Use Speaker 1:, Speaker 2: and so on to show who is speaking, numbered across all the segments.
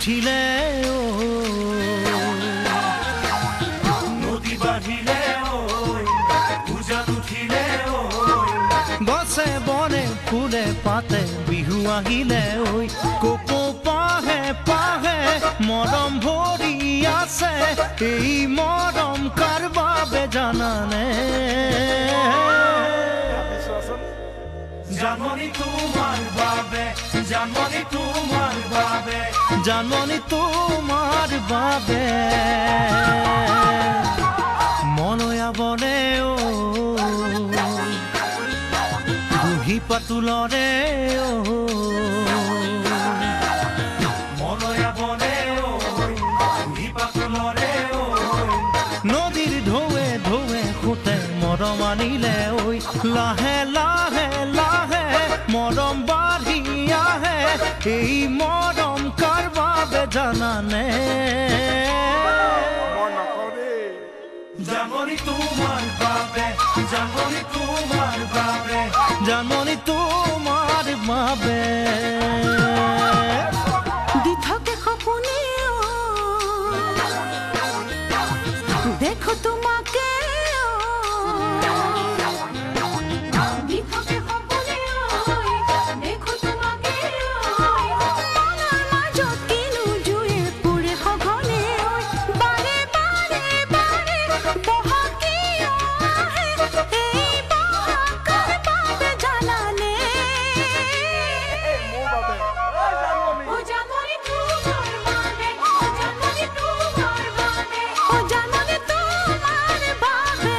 Speaker 1: উঠিলে
Speaker 2: নদী বাঢ়িলে উজান উঠিলে
Speaker 1: গছে বনে ফুলে পাতে বিহু আহিলে ঐ কপৌ পাহে পাহে মৰম ভৰি আছে এই মৰম কাৰ বাবে জানানে
Speaker 2: জানমণি তোমাৰ বাবে জানমণি তোমাৰ বাবে
Speaker 1: জানমণি তোমাৰ বাবে মনয়া বনে বুঢ়ী পাতুলৰে
Speaker 2: মনয়া বনে বুঢ়ী পাতুলৰে
Speaker 1: নদীৰ ঢৌৱে ঢৌৱে সোঁতে মৰম আনিলে ঐ লাহে লাহে লাহে মৰম বাঢ়ি আহে এই মৰম কাৰ বাবে জানানে
Speaker 2: জানমণি তোমাৰ বাবে জানমণি তোমাৰ বাবে
Speaker 1: জানমণি তোমাৰ বাবে
Speaker 3: দি থাকে সপোনে দেখো তোমাকে দি থাকে সপোনে দেখো তোমাকে মনৰ মাজত কিনো জুয়ে পুৰে সঘনে বাৰে বাৰে বাৰে বহকি আহে এই বহকাৰ বাবে জানানে ও জানমণি তোমাৰ বাবে ও জানমণি তোমাৰ বাবে ও জানমণি তোমাৰ বাবে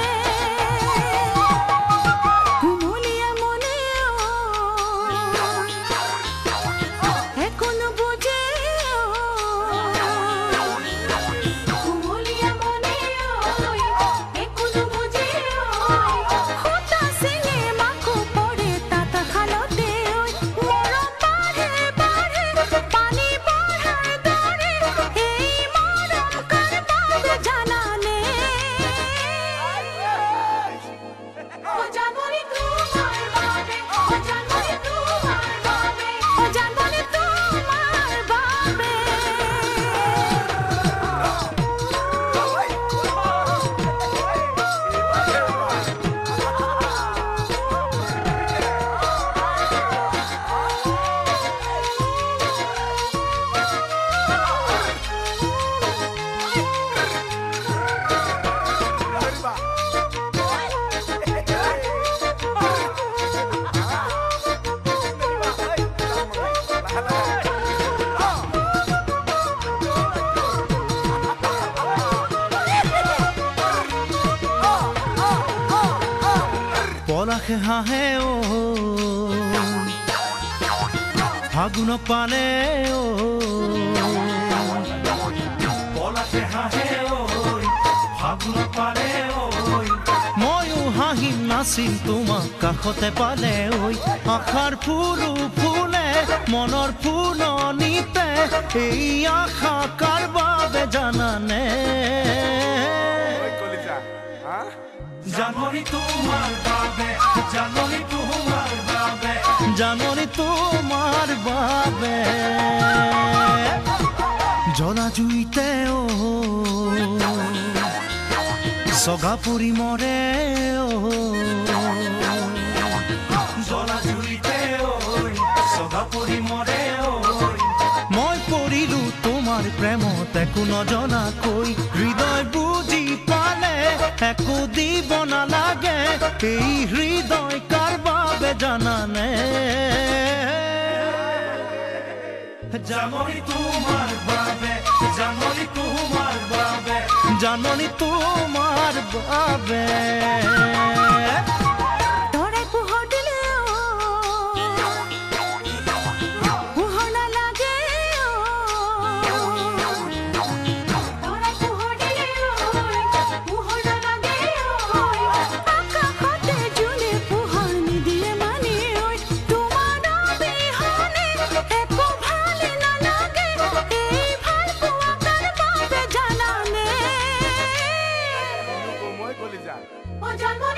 Speaker 3: কুমলীয়া মনে একো নুবুজে কুমলীয়া মনে একো নুবুজে সূতা চিঙে মাকো পৰে তাঁতশালতে মৰম বাঢ়ে বাঢ়ে পানী বঢ়াৰ দৰে এই মৰম কাৰ বাবে জানানে ও জানমণি তোমাৰ বাবে ও জানমণি তোমাৰ বাবে ও জানমণি তোমাৰ বাবে
Speaker 1: পলাশে হাঁহে ফাগুন পালে
Speaker 2: পলাশে হাঁহে ফাগুন পালে
Speaker 1: ময়ো হাঁহিম নাচিম তোমাক কাষতে পালে ঐ আশাৰ ফুলো ফুলে মনৰ ফুলনিতে এই আশা কাৰ বাবে জানানে
Speaker 2: জানমণি তোমাৰ বাবে জানমণি তোমাৰ বাবে
Speaker 1: জানমণি তোমাৰ বাবে জ্বলা জুইতে চগা পৰি মৰে
Speaker 2: জ্বলা জুইতে চগা পৰি মৰে
Speaker 1: মই পৰিলো তোমাৰ প্ৰেমত একো নজনাকৈ হৃদয় বুজি পালে একো দিব নালাগে এই হৃদয় কাৰ বাবে জানানে
Speaker 2: জানমণি তোমাৰ বাবে জানমণি তোমাৰ বাবে
Speaker 1: জানমণি তোমাৰ বাবে
Speaker 3: তৰাই পোহৰ দিলে পোহৰ নালাগে তৰাই পোহৰ দিলে পোহৰ নালাগে আকাশতে জোনে পোহৰ নিদিয়ে মানে তোমাৰ অবিহনে একো ভাল নালাগে এই ভাল পোৱা কাৰ বাবে জানানে ও জানমণি